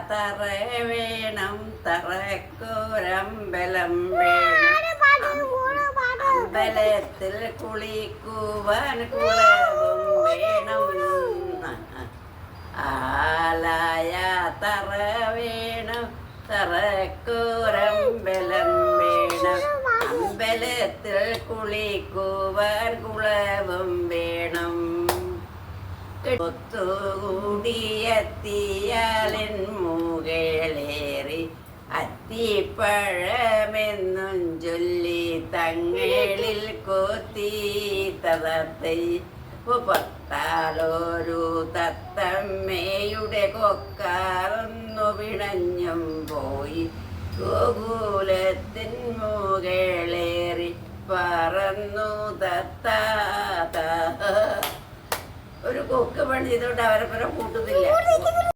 തറ വേണം തറക്കൊരമ്പലം വേണം അമ്പലത്തിൽ കുളിക്കുവാൻ കുളവും വേണം ആലായ തറ വേണം തറക്കൊരമ്പലം വേണം അമ്പലത്തിൽ കുളിക്കുവാൻ കുളവും വേണം ഒത്തുകൂടിയെത്തിയാലിൻ മുകളേറി അത്തിപ്പഴമെന്നും ചൊല്ലി തങ്ങളിൽ കൊത്തി തതത്തൈ പത്താലൊരു തത്തമ്മയുടെ കൊക്കാറൊന്നു പിണഞ്ഞും പോയി ഗോകുലത്തിൻ മുകളേറി പറന്നു തത്താ ഒരു കൊക്ക് പണി ചെയ്തോണ്ട് അവരെ കൂട്ടുന്നില്ല.